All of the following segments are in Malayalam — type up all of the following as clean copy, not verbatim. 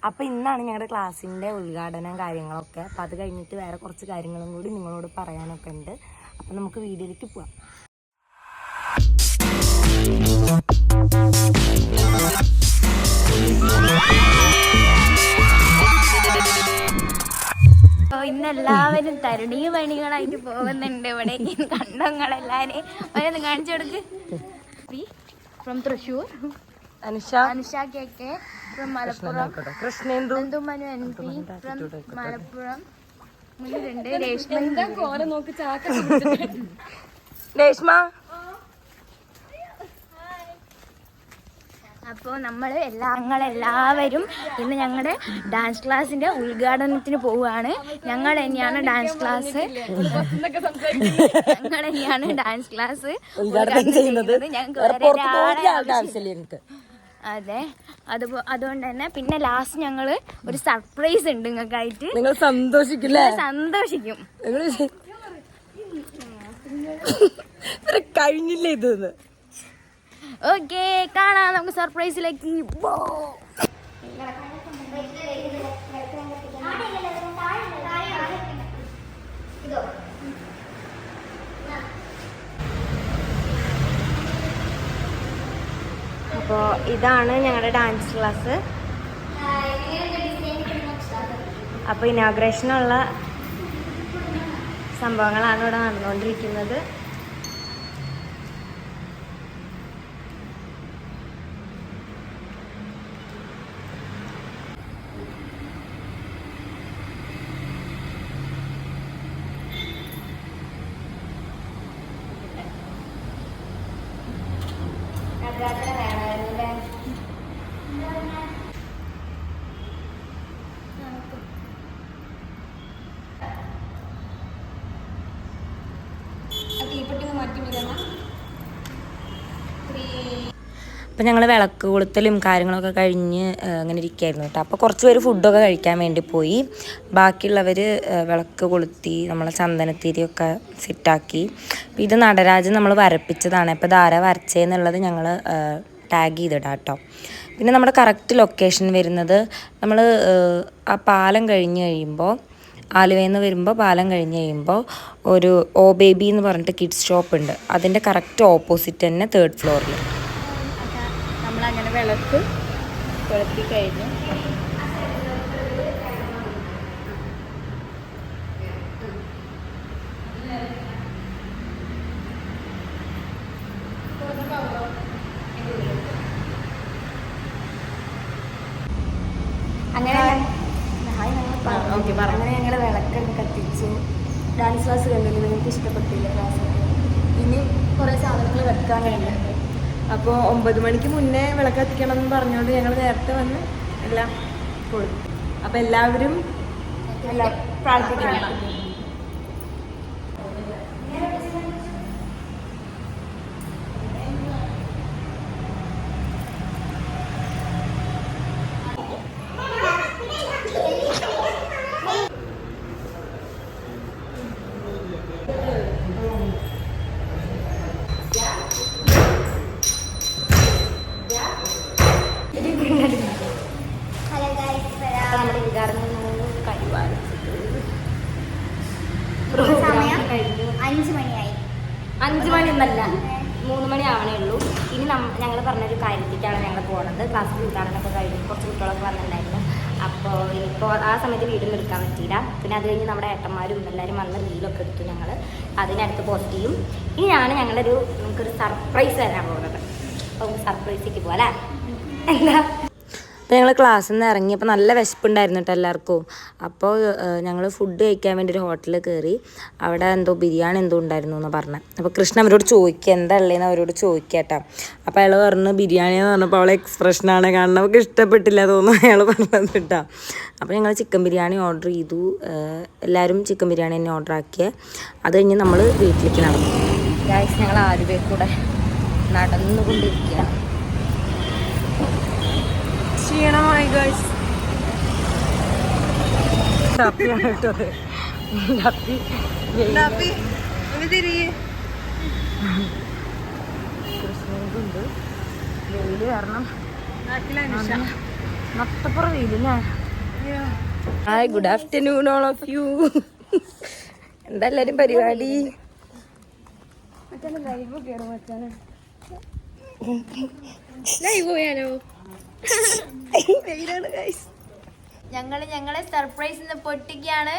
അപ്പൊ ഇന്നാണ് ഞങ്ങളുടെ ക്ലാസ്സിന്റെ ഉദ്ഘാടനം കാര്യങ്ങളൊക്കെ. അപ്പൊ അത് കഴിഞ്ഞിട്ട് വേറെ കുറച്ച് കാര്യങ്ങളും കൂടി നിങ്ങളോട് പറയാനൊക്കെ ഉണ്ട്. അപ്പൊ നമുക്ക് വീഡിയോയിലേക്ക് പോവാം. ഇന്നെല്ലാവരും തരുണീ പണികളായിട്ട് പോകുന്നുണ്ട്. ഇവിടെ കണ്ടങ്ങളെല്ലാരും അവരൊന്ന് കാണിച്ചു കൊടുക്ക്. From Thrissur Anusha K from Malappuram, Krishnendu Manu MP from Malappuram, മുന്നിലുണ്ട് രേഷ്മ. അപ്പോൾ ഞങ്ങളെല്ലാവരും ഇന്ന് ഞങ്ങളുടെ ഡാൻസ് ക്ലാസ്സിന്റെ ഉദ്ഘാടനത്തിന് പോവുകയാണ്. ഞങ്ങൾ തന്നെയാണ് ഡാൻസ് ക്ലാസ് ഉദ്ഘാടനം ചെയ്യുന്നത്. അതെ, അതുകൊണ്ട് തന്നെ പിന്നെ ലാസ്റ്റ് ഞങ്ങള് ഒരു സർപ്രൈസ് ഉണ്ട് നിങ്ങൾക്കായിട്ട്. നിങ്ങൾ സന്തോഷിക്കില്ലേ? സന്തോഷിക്കും. കഴിഞ്ഞില്ലേ ഇതൊന്ന്? ഓക്കെ, കാണാം നമുക്ക് സർപ്രൈസിലേക്ക്. അപ്പോൾ ഇതാണ് ഞങ്ങളുടെ ഡാൻസ് ക്ലാസ്. അപ്പോൾ ഇനാഗ്രേഷനുള്ള സംഭവങ്ങളാണ് ഇവിടെ നടന്നുകൊണ്ടിരിക്കുന്നത്. അപ്പം ഞങ്ങൾ വിളക്ക് കൊളുത്തലും കാര്യങ്ങളൊക്കെ കഴിഞ്ഞ് അങ്ങനെ ഇരിക്കുകയായിരുന്നു കേട്ടോ. അപ്പോൾ കുറച്ച് പേര് ഫുഡൊക്കെ കഴിക്കാൻ വേണ്ടി പോയി. ബാക്കിയുള്ളവർ വിളക്ക് കൊളുത്തി നമ്മളെ ചന്ദനത്തിരിയൊക്കെ സെറ്റാക്കി. അപ്പോൾ ഇത് നടരാജൻ നമ്മൾ വരപ്പിച്ചതാണ്. അപ്പോൾ ഇതാരാ വരച്ചതെന്നുള്ളത് ഞങ്ങൾ ടാഗ് ചെയ്തിടാം കേട്ടോ. പിന്നെ നമ്മുടെ കറക്റ്റ് ലൊക്കേഷൻ വരുന്നത് നമ്മൾ ആ പാലം കഴിഞ്ഞ് കഴിയുമ്പോൾ, ആലുവയിൽ നിന്ന് വരുമ്പോൾ പാലം കഴിഞ്ഞ് കഴിയുമ്പോൾ ഒരു ഓ ബേബി എന്ന് പറഞ്ഞിട്ട് കിഡ്സ് ഷോപ്പ് ഉണ്ട്. അതിൻ്റെ കറക്റ്റ് ഓപ്പോസിറ്റ് തന്നെ 3rd ഫ്ലോറിൽ. നമ്മളങ്ങനെ വിളക്ക് കൊളുത്തി കഴിഞ്ഞു. അങ്ങനെ ഞങ്ങൾ വിളക്കൊക്കെ കത്തിച്ചു. ഡാൻസ് ക്ലാസ് കണ്ടില്ല? നിങ്ങൾക്ക് ഇഷ്ടപ്പെട്ടില്ല ക്ലാസ്? ഇനി കുറേ സാധനങ്ങൾ വെക്കാൻ കഴിയുന്നുണ്ട്. അപ്പോൾ 9 മണിക്ക് മുന്നേ വിളക്ക് കത്തിക്കണം എന്ന് പറഞ്ഞുകൊണ്ട് ഞങ്ങൾ നേരത്തെ വന്ന് എല്ലാം കൊടുത്തു. അപ്പോൾ എല്ലാവരും പ്രാർത്ഥിക്കണം. നമ്മുടെ ഉദ്ഘാടനം സമയം 5 മണിയായി. 5 മണിയൊന്നല്ല, 3 മണി ആവണേ ഉള്ളൂ. ഇനി ഞങ്ങൾ പറഞ്ഞൊരു കാര്യത്തിലേക്കാണ് ഞങ്ങൾ പോകുന്നത്. ക്ലാസ്സിൽ ഉദ്ഘാടനമൊക്കെ കഴിഞ്ഞ് കുറച്ച് കുട്ടികളൊക്കെ വന്നിട്ടുണ്ടായിരുന്നു. അപ്പോൾ ഇനിയിപ്പോൾ ആ സമയത്ത് വീഡിയോ എടുക്കാൻ പറ്റിയില്ല. പിന്നെ അത് കഴിഞ്ഞ് നമ്മുടെ ഏട്ടന്മാരും എല്ലാവരും വന്ന് റീലൊക്കെ എടുത്തു. ഞങ്ങൾ അതിനടുത്ത് പോസ്റ്റ് ചെയ്യും. ഇനിയാണ് ഞങ്ങളൊരു നമുക്കൊരു സർപ്രൈസ് തരാൻ പോകുന്നത്. അപ്പോൾ സർപ്രൈസിലേക്ക് പോകാം അല്ലേ? എന്താ? അപ്പോൾ ഞങ്ങൾ ക്ലാസ്സിൽ നിന്ന് ഇറങ്ങിയപ്പോൾ നല്ല വിശപ്പുണ്ടായിരുന്നു കേട്ടോ എല്ലാവർക്കും. അപ്പോൾ ഞങ്ങൾ ഫുഡ് കഴിക്കാൻ വേണ്ടി ഒരു ഹോട്ടലിൽ കയറി. അവിടെ എന്തോ ബിരിയാണി എന്തോ ഉണ്ടായിരുന്നു എന്ന് പറഞ്ഞു. അപ്പോൾ കൃഷ്ണ അവരോട് ചോദിക്കുക എന്താ ഉള്ളതെന്ന് അവരോട് ചോദിക്കുക കേട്ടോ. അപ്പോൾ അയാൾ പറഞ്ഞു ബിരിയാണി എന്ന് പറഞ്ഞപ്പോൾ അവളെ എക്സ്പ്രഷനാണ് കാണുന്നത്. അവൾക്ക് ഇഷ്ടപ്പെട്ടില്ല തോന്നുന്നു അയാൾ പറഞ്ഞത് കേട്ടോ. അപ്പോൾ ഞങ്ങൾ ചിക്കൻ ബിരിയാണി ഓർഡർ ചെയ്തു. എല്ലാവരും ചിക്കൻ ബിരിയാണി തന്നെ ഓർഡർ ആക്കിയത്. അത് കഴിഞ്ഞ് നമ്മൾ വീട്ടിലേക്ക് നടന്നു. ഞങ്ങൾ ആദ്യമേ കൂടെ നടന്നുകൊണ്ടിരിക്കുകയാണ്. ക്ഷീണമായി ഗൈസ്. ഡപ്പിയാണ് കേട്ടത്. കൃഷ്ണനുണ്ട് വെയില് കാരണം നട്ടപ്പുറം വീടില്ലേ? Hi, good afternoon all of you. എന്താ എല്ലാരും പരിപാടി? ഞങ്ങളെ സർപ്രൈസ് പൊട്ടിക്കാണ്.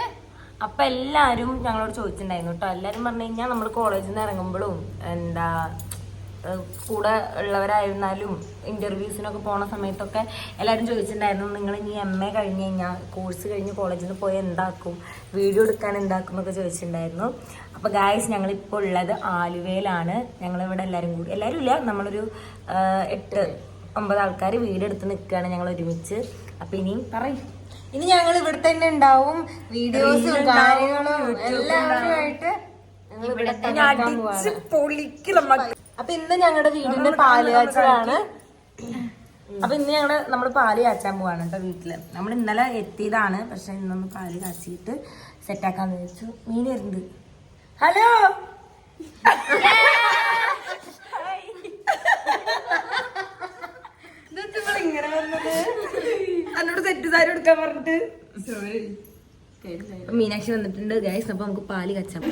അപ്പൊ എല്ലാരും ഞങ്ങളോട് ചോദിച്ചിട്ടുണ്ടായിരുന്നു കേട്ടോ. എല്ലാരും പറഞ്ഞു കഴിഞ്ഞാൽ നമ്മൾ കോളേജിൽ നിന്ന് ഇറങ്ങുമ്പോഴും എന്താ കൂടെ ഉള്ളവരായിരുന്നാലും ഇന്റർവ്യൂസിനൊക്കെ പോണ സമയത്തൊക്കെ എല്ലാവരും ചോദിച്ചിട്ടുണ്ടായിരുന്നു, നിങ്ങൾ ഇനി MA കഴിഞ്ഞ് കഴിഞ്ഞാൽ കോഴ്സ് കഴിഞ്ഞ് കോളേജിൽ നിന്ന് പോയി എന്താക്കും, വീഡിയോ എടുക്കാൻ എന്താക്കും എന്നൊക്കെ ചോദിച്ചിട്ടുണ്ടായിരുന്നു. അപ്പോൾ ഗായ്സ്, ഞങ്ങളിപ്പോൾ ഉള്ളത് ആലുവയിലാണ്. ഞങ്ങളിവിടെ എല്ലാവരും കൂടി, എല്ലാവരും ഇല്ല, നമ്മളൊരു 8-9 ആൾക്കാർ വീടെടുത്ത് നിൽക്കുകയാണ് ഞങ്ങൾ ഒരുമിച്ച്. അപ്പം ഇനിയും പറയും, ഇനി ഞങ്ങൾ ഇവിടെ തന്നെ ഉണ്ടാവും. വീഡിയോസും കാര്യങ്ങളും എല്ലാവരുമായിട്ട് അപ്പൊ ഇന്ന് ഞങ്ങളുടെ വീടിന്റെ പാല് കാച്ചലാണ്. അപ്പൊ ഇന്ന് നമ്മള് പാല് കാച്ചാൻ പോവാണ് കേട്ടോ വീട്ടില്. നമ്മൾ ഇന്നലെ എത്തിയതാണ്, പക്ഷെ ഇന്നൊന്ന് പാല് കാച്ചിട്ട് സെറ്റാക്കാന്ന് വെച്ചു. മീൻ വരുന്നുണ്ട്. ഹലോ, ഇങ്ങനെ വന്നത് എന്നോട് സെറ്റ് സാരി എടുക്കാൻ പറഞ്ഞിട്ട്. മീനാക്ഷി വന്നിട്ടുണ്ട് ഗൈസ്. അപ്പൊ നമുക്ക് പാല് കാച്ചാം.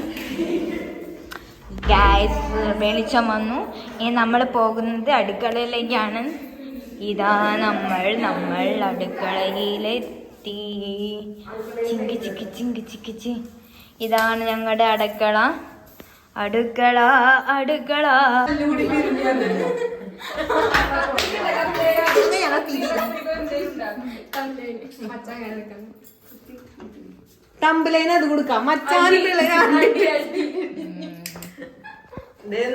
ഗൈസ്, വെളിച്ചം വന്നു. ഇനി നമ്മൾ പോകുന്നത് അടുക്കളയിലേക്കാണ്. ഇതാ നമ്മൾ അടുക്കളയിലെത്തി. ചിങ്കി ചിക്കി ചിങ്കി ചിക്കിച്ചി. ഇതാണ് ഞങ്ങളുടെ അടുക്കള. തമ്പലേന് അത് കൊടുക്കാം. മച്ചാനും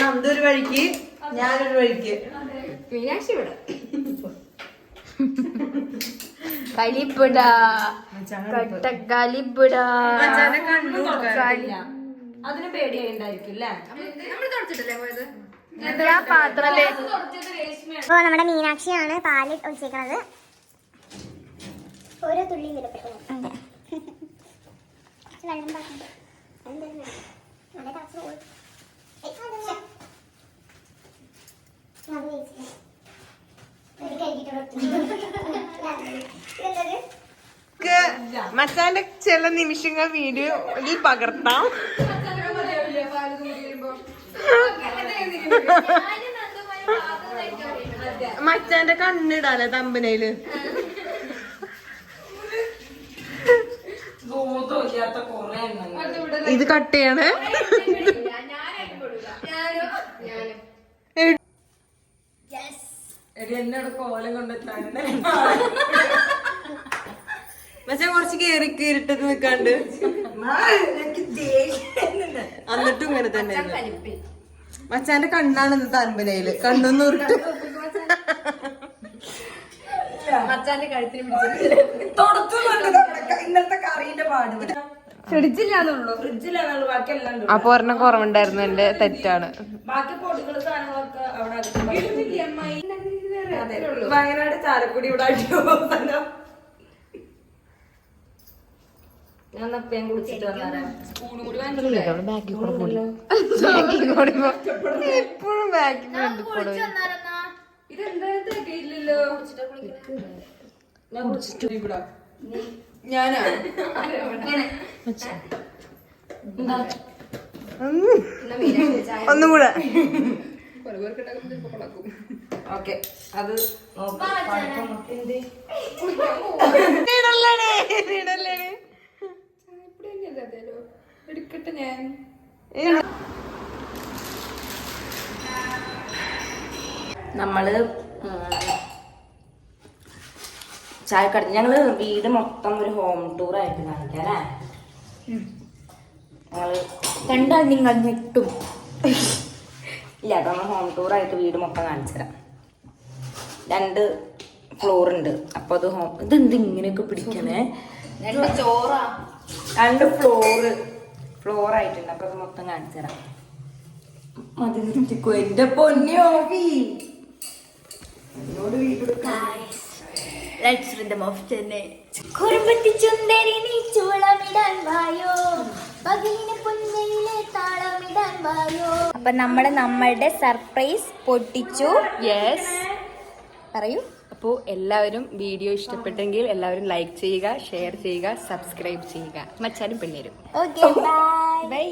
നന്ദൊരു വഴിക്ക്, ഞാനൊരു വഴിക്ക്. കലിപ്പുട കലിപ്പുട. അതിന് പേടിയായിണ്ടായിരിക്കും അല്ലേ? പാത്രല്ലേ? അപ്പോൾ നമ്മുടെ മീനാക്ഷിയാണ് പാല് ഒഴിച്ചേക്കണത്. ഓരോ തുള്ളിയും വിലപ്പെട്ടു വെള്ളം പാട്ടുണ്ട്. മച്ചാന്റെ ചില നിമിഷങ്ങൾ വീഡിയോയിൽ പകർത്താം. മച്ചാന്റെ കണ്ണിടാലേ തമ്പനയില്. ഇത് കട്ട് ചെയ്യണേ. എന്നോട് കോലം കൊണ്ടെത്താൻ മച്ചാൻ കുറച്ച് കേറിട്ടത് നിക്കാണ്ട്. എന്നിട്ടും ഇങ്ങനെ തന്നെ മച്ചാന്റെ കണ്ണാണ് ഇന്ന് തമ്പനയില്. കണ്ണൊന്നും ഉരുട്ട് മച്ചാന്റെ കഴുത്തിന് ഇന്നത്തെ കറീന്റെ പാട് ഫ്രിഡ്ജിലാണുള്ളൂ. ഫ്രിഡ്ജിലാണുള്ളൂ, ബാക്കിയെല്ലാം അപ്പൊ ഒരെണ്ണം കുറവുണ്ടായിരുന്നു. എന്റെ തെറ്റാണ്. ബാക്കി പൊടികൾ സാധനങ്ങളൊക്കെ അവിടെ വയനാട് ചാലക്കുടി ഇവിടെ അടിയോ. ഞാൻ നപ്പയും കുടിച്ചിട്ട് വന്നാരാ. എപ്പോഴും ബാക്കിൽ ഇതെന്താ ഞാൻ കുടിച്ചിട്ട് ഞാനാ ഒന്നും കൂടെ. ഓക്കെ, അത് എടുക്കട്ടെ ഞാൻ. നമ്മള് ചായക്കട ഞങ്ങള് വീട് മൊത്തം ഒരു ഹോം ടൂർ ആയിട്ട് കാണിക്കാം അല്ലേ? ഞങ്ങള് കണ്ടാൽ നിങ്ങൾ ഞെട്ടും. ഇല്ല, നമ്മൾ ഹോം ടൂറായിട്ട് വീട് മൊത്തം കാണിച്ചു തരാം. 2 ഫ്ലോർ ഉണ്ട്. അപ്പൊ അത് ഇതെന്ത് ഇങ്ങനെയൊക്കെ പിടിക്കണേ? 2 ഫ്ലോർ ആയിട്ടുണ്ട്. അപ്പൊ അത് മൊത്തം കാണിച്ചു തരാം. മതി നിർത്തിക്കോ എന്റെ പൊന്നി ഓവി. എന്നോട് വീട് കുറുമ്പത്തി ചുന്ദരി നീ ചൂളമിടാൻ വായോ, പകലിനെ പുഞ്ചയിലെ താളമിടാൻ വായോ. അപ്പൊ നമ്മളുടെ സർപ്രൈസ് പൊട്ടിച്ചു. യെസ്, പറയൂ. അപ്പോൾ എല്ലാവരും വീഡിയോ ഇഷ്ടപ്പെട്ടെങ്കിൽ എല്ലാവരും ലൈക്ക് ചെയ്യുക, ഷെയർ ചെയ്യുക, സബ്സ്ക്രൈബ് ചെയ്യുക. മച്ചാനും പിള്ളേരും. Okay bye. ബൈ.